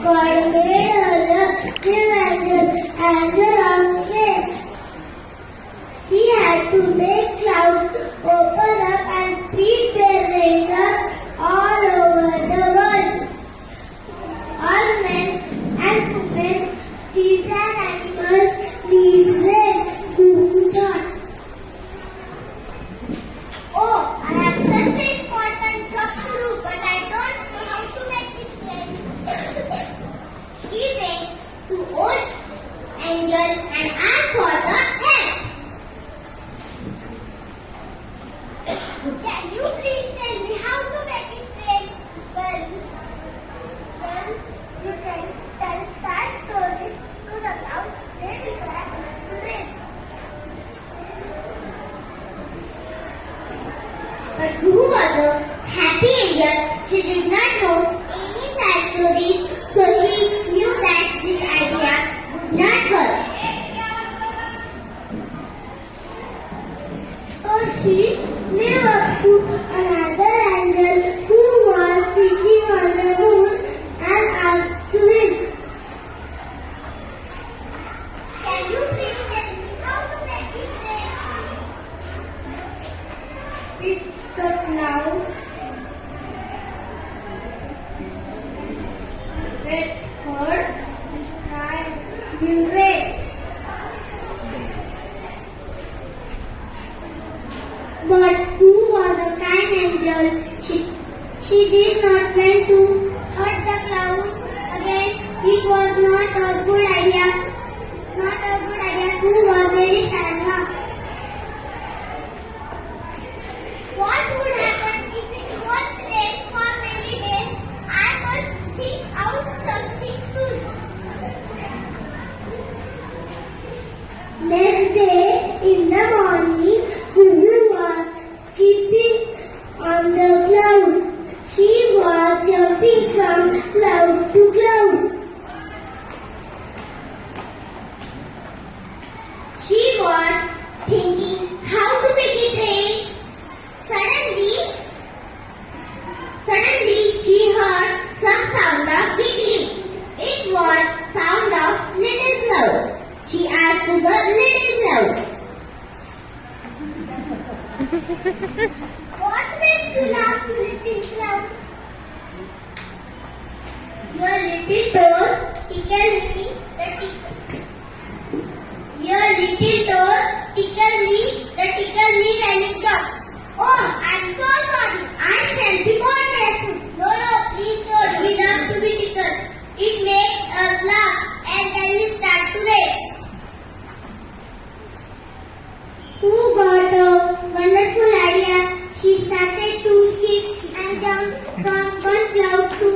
God made her a new angel of flame. She had to make clouds open up and spread their rays all over the world. All men and women, trees and animals need rain. Who thought? Oh, I have such an important job to do, but I don't know how to make it rain. She went to old angel and asked for the help. Can you please tell me how to make it rain? Well, you can tell sad stories to the clouds. They will crack to rain. But who was the happy angel? She did not know any sad stories, so she knew that this idea would not work. So she flew up to another angel who was sitting on the moon and asked to him, "Can you please tell me how to make it rain?" It's the clouds that heard and will rain. But who was the kind angel? She did not want to hurt the clouds again. It was not a good idea. Not a good idea. Who was very sad now. What would happen if it won't rain for many days? I must think out something soon. Next day in the morning, Guru was skipping on the clouds. She was jumping from cloud to cloud. She was thinking how to make it rain. Suddenly she heard some sound of giggling. It was sound of little cloud. She asked to the little cloud, "What makes you laugh, little cloud?" "Your little toes tickle me the tickle. Your little toes tickle me when you jump." "Oh, I'm so sorry. I shall be more careful." No, please don't. We love to be tickled. It makes us laugh and then we start to rain. Who got a wonderful idea? She started to skip and jump from one cloud to